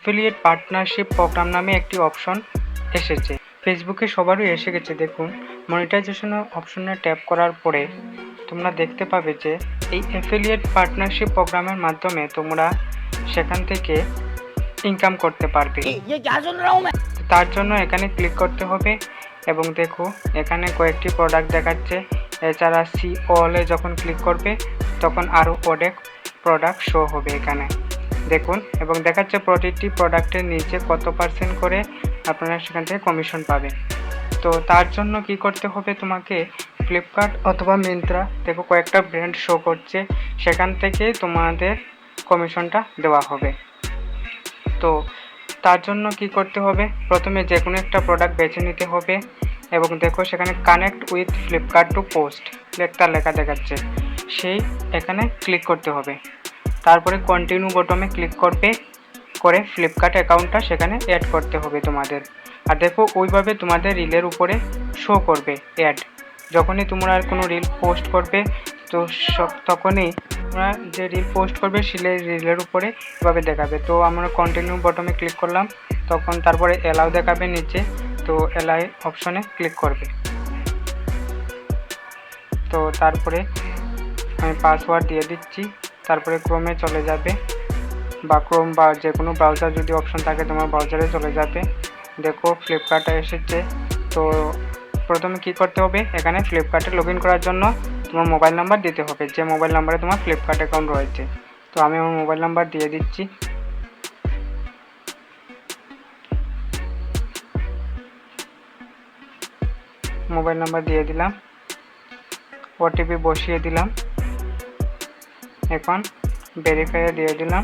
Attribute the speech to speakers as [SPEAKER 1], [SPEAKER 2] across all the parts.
[SPEAKER 1] Affiliate partnership programme নামে একটি option এসেছে। ফেসবুকে সবারই এসে গেছে। দেখুন, মনিটাইজেশন অপশনে ট্যাপ করার পরে তোমরা দেখতে পাবে যে এই অ্যাফিলিয়েট পার্টনারশিপ প্রোগ্রামের মাধ্যমে তোমরা সেখান থেকে ইনকাম করতে পারবে। তার জন্য এখানে ক্লিক করতে হবে এবং দেখো এখানে কয়েকটি প্রোডাক্ট দেখাচ্ছে। এছাড়া সি অলে যখন ক্লিক করবে তখন আরও অনেক প্রোডাক্ট শো হবে এখানে দেখুন, এবং দেখাচ্ছে প্রতিটি প্রোডাক্টের নিচে কত পার্সেন্ট করে আপনারা সেখান থেকে কমিশন পাবেন। তো তার জন্য কি করতে হবে, তোমাকে ফ্লিপকার্ট অথবা মিন্ত্রা দেখো কয়েকটা ব্র্যান্ড শো করছে, সেখান থেকে তোমাদের কমিশনটা দেওয়া হবে। তো তার জন্য কি করতে হবে, প্রথমে যে কোনো একটা প্রোডাক্ট বেছে নিতে হবে এবং দেখো সেখানে connect with Flipkart to post লেখা দেখাচ্ছে, সেই এখানে ক্লিক করতে হবে। তারপরে কন্টিনিউ বটমে ক্লিক করে ফ্লিপকার্ট অ্যাকাউন্টটা সেখানে অ্যাড করতে হবে তোমাদের। আর দেখো ওইভাবে তোমাদের রিলের উপরে শো করবে অ্যাড। যখনই তোমরা আর কোনো রিল পোস্ট করবে তো তখনই তোমরা যে রিল পোস্ট করবে রিলের উপরে এভাবে দেখাবে। তো আমরা কন্টিনিউ বটমে ক্লিক করলাম, তখন তারপরে অ্যালাউ দেখাবে নিচে, তো অ্যালাউ অপশনে ক্লিক করবে। তো তারপরে আমি পাসওয়ার্ড দিয়ে দিচ্ছি, তারপরে ক্রোমে চলে যাবে বা ক্রোম বা যে কোনো ব্রাউজার যদি অপশন থাকে তোমার ব্রাউজারে চলে যাবে। দেখো ফ্লিপকার্টে এসেছে। তো প্রথমে কি করতে হবে, এখানে ফ্লিপকার্টে লগ ইন করার জন্য তোমার মোবাইল নাম্বার দিতে হবে, যে মোবাইল নাম্বারে তোমার ফ্লিপকার্ট অ্যাকাউন্ট রয়েছে। তো আমি আমার মোবাইল নাম্বার দিয়ে দিচ্ছি। মোবাইল নাম্বার দিয়ে দিলাম, ওটিপি বসিয়ে দিলাম, এখন ভেরিফাই দিয়ে দিলাম।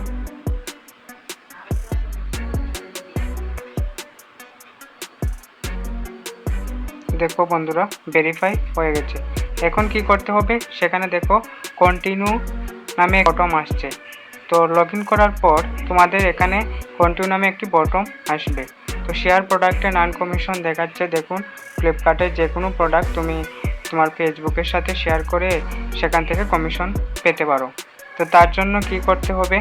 [SPEAKER 1] দেখো বন্ধুরা ভেরিফাই হয়ে গেছে। এখন কি করতে হবে, সেখানে দেখো কন্টিনিউ নামে বটম আসছে। তো লগ ইন করার পর তোমাদের এখানে কন্টিনিউ নামে একটি বটম আসবে। তো শেয়ার প্রোডাক্টে নান কমিশন দেখাচ্ছে। দেখুন ফ্লিপকার্টে যে কোনো প্রোডাক্ট তুমি তোমার ফেসবুকের সাথে শেয়ার করে সেখান থেকে কমিশন পেতে পারো। তো তার জন্য কি করতে হবে,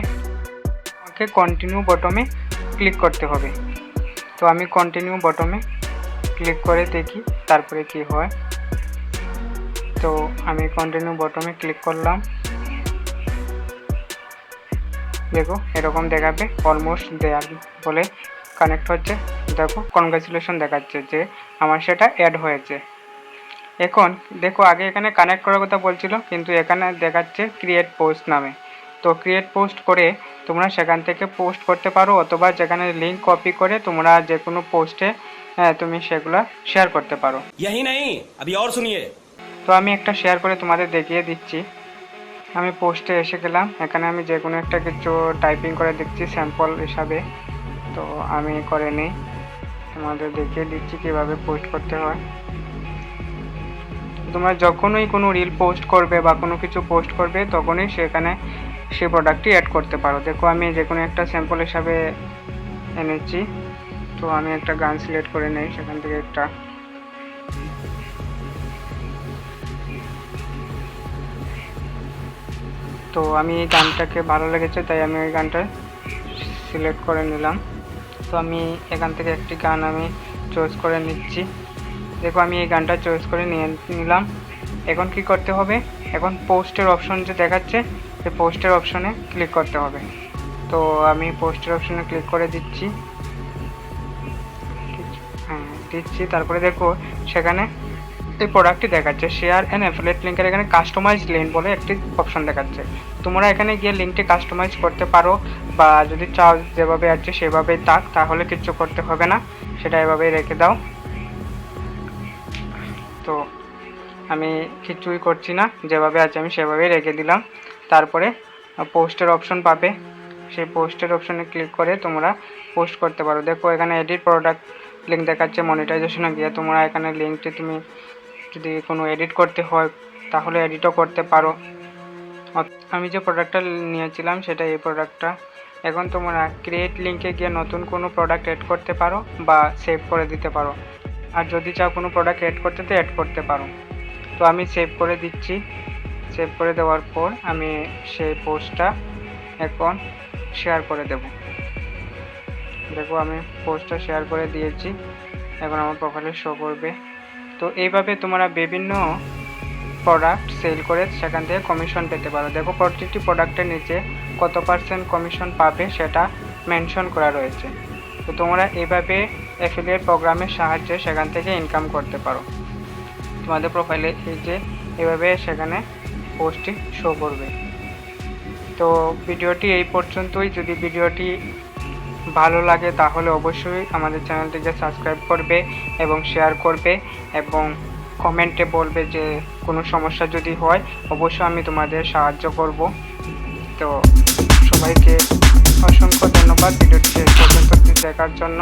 [SPEAKER 1] আমাকে কন্টিনিউ বটমে ক্লিক করতে হবে। তো আমি কন্টিনিউ বটমে ক্লিক করে দেখি তারপরে কি হয়। তো আমি কন্টিনিউ বটমে ক্লিক করলাম, দেখো এরকম দেখাবে অলমোস্ট দেয়ার বলে কানেক্ট হচ্ছে। দেখো কনগ্রাচুলেশন দেখাচ্ছে যে আমার সেটা অ্যাড হয়েছে। এখন দেখো আগে এখানে কানেক্ট করার কথা বলছিল, কিন্তু এখানে দেখাচ্ছে ক্রিয়েট পোস্ট নামে। তো ক্রিয়েট পোস্ট করে তোমরা সেখান থেকে পোস্ট করতে পারো, অথবা যেখানে লিঙ্ক কপি করে তোমরা যে কোনো পোস্টে তুমি সেগুলো শেয়ার করতে পারো।
[SPEAKER 2] यही नहीं अभी और सुनिए।
[SPEAKER 1] তো আমি একটা শেয়ার করে তোমাদের দেখিয়ে দিচ্ছি। আমি পোস্টে এসে গেলাম, এখানে আমি যে কোনো একটা কিছু টাইপিং করে দিচ্ছি স্যাম্পল হিসাবে। তো আমি করে নিই, তোমাদের দেখিয়ে দিচ্ছি কীভাবে পোস্ট করতে হয়। তোমরা যখনই কোনো রিল পোস্ট করবে বা কোনো কিছু পোস্ট করবে তখনই সেখানে সেই প্রোডাক্টটি অ্যাড করতে পারো। দেখো আমি যে কোনো একটা স্যাম্পল হিসাবে এনেছি। তো আমি একটা গান সিলেক্ট করে নেই, সেখান থেকে একটা তো আমি এই গানটাকে ভালো লেগেছে তাই আমি ওই গানটা সিলেক্ট করে নিলাম। তো আমি এখান থেকে একটি গান আমি চয়েস করে নিচ্ছি। দেখো আমি এই গানটা চয়েস করে নিয়ে নিলাম। এখন কি করতে হবে, এখন পোস্টের অপশন যে দেখাচ্ছে সেই পোস্টের অপশনে ক্লিক করতে হবে। তো আমি পোস্টের অপশনে ক্লিক করে দিচ্ছি, তারপরে দেখো সেখানে এই প্রোডাক্টটি দেখাচ্ছে শেয়ার অ্যান্ড অ্যাফিলিয়েট লিঙ্কের এখানে কাস্টমাইজ লিঙ্ক বলে একটি অপশন দেখাচ্ছে। তোমরা এখানে গিয়ে লিঙ্কটি কাস্টমাইজ করতে পারো, বা যদি চাও যেভাবে আছে সেভাবেই থাক, তাহলে কিছু করতে হবে না, সেটা এভাবেই রেখে দাও। তো আমি কিছুই করছি না, যেভাবে আছে আমি সেভাবেই রেখে দিলাম। তারপরে পোস্টের অপশন পাবে, সেই পোস্টের অপশনে ক্লিক করে তোমরা পোস্ট করতে পারো। দেখো এখানে এডিট প্রোডাক্ট লিঙ্ক দেখাচ্ছে, মনিটাইজেশনে গিয়ে তোমরা এখানে লিঙ্কটি তুমি যদি কোনো এডিট করতে হয় তাহলে এডিটও করতে পারো। আমি যে প্রোডাক্টটা নিয়েছিলাম সেটা এই প্রোডাক্টটা। এখন তোমরা ক্রিয়েট লিঙ্কে গিয়ে নতুন কোনো প্রোডাক্ট অ্যাড করতে পারো বা সেভ করে দিতে পারো, আর যদি চাও কোনো প্রোডাক্ট অ্যাড করতে তো অ্যাড করতে পারো। তো আমি সেভ করে দিচ্ছি। সেভ করে দেওয়ার পর আমি সেই পোস্টটা এখন শেয়ার করে দেব। দেখো আমি পোস্টটা শেয়ার করে দিয়েছি, এখন আমার প্রোফাইলে শো করবে। তো এইভাবে তোমরা বিভিন্ন প্রোডাক্ট সেল করে সেখান থেকে কমিশন পেতে পারো। দেখো প্রত্যেকটি প্রোডাক্টের নিচে কত পার্সেন্ট কমিশন পাবে সেটা মেনশন করা রয়েছে। তো তোমরা এইভাবে অ্যাফিলিয়েট প্রোগ্রামের সাহায্যে সেখান থেকে ইনকাম করতে পারো। তোমাদের প্রোফাইলে এই যে এভাবে সেখানে পোস্টটি শো করবে। তো ভিডিওটি এই পর্যন্তই। যদি ভিডিওটি ভালো লাগে তাহলে অবশ্যই আমাদের চ্যানেলটিকে সাবস্ক্রাইব করবে এবং শেয়ার করবে এবং কমেন্টে বলবে যে কোনো সমস্যা যদি হয় অবশ্যই আমি তোমাদের সাহায্য করব। তো সবাইকে অসংখ্য ধন্যবাদ ভিডিওটি শেষ পর্যন্ত দেখার জন্য।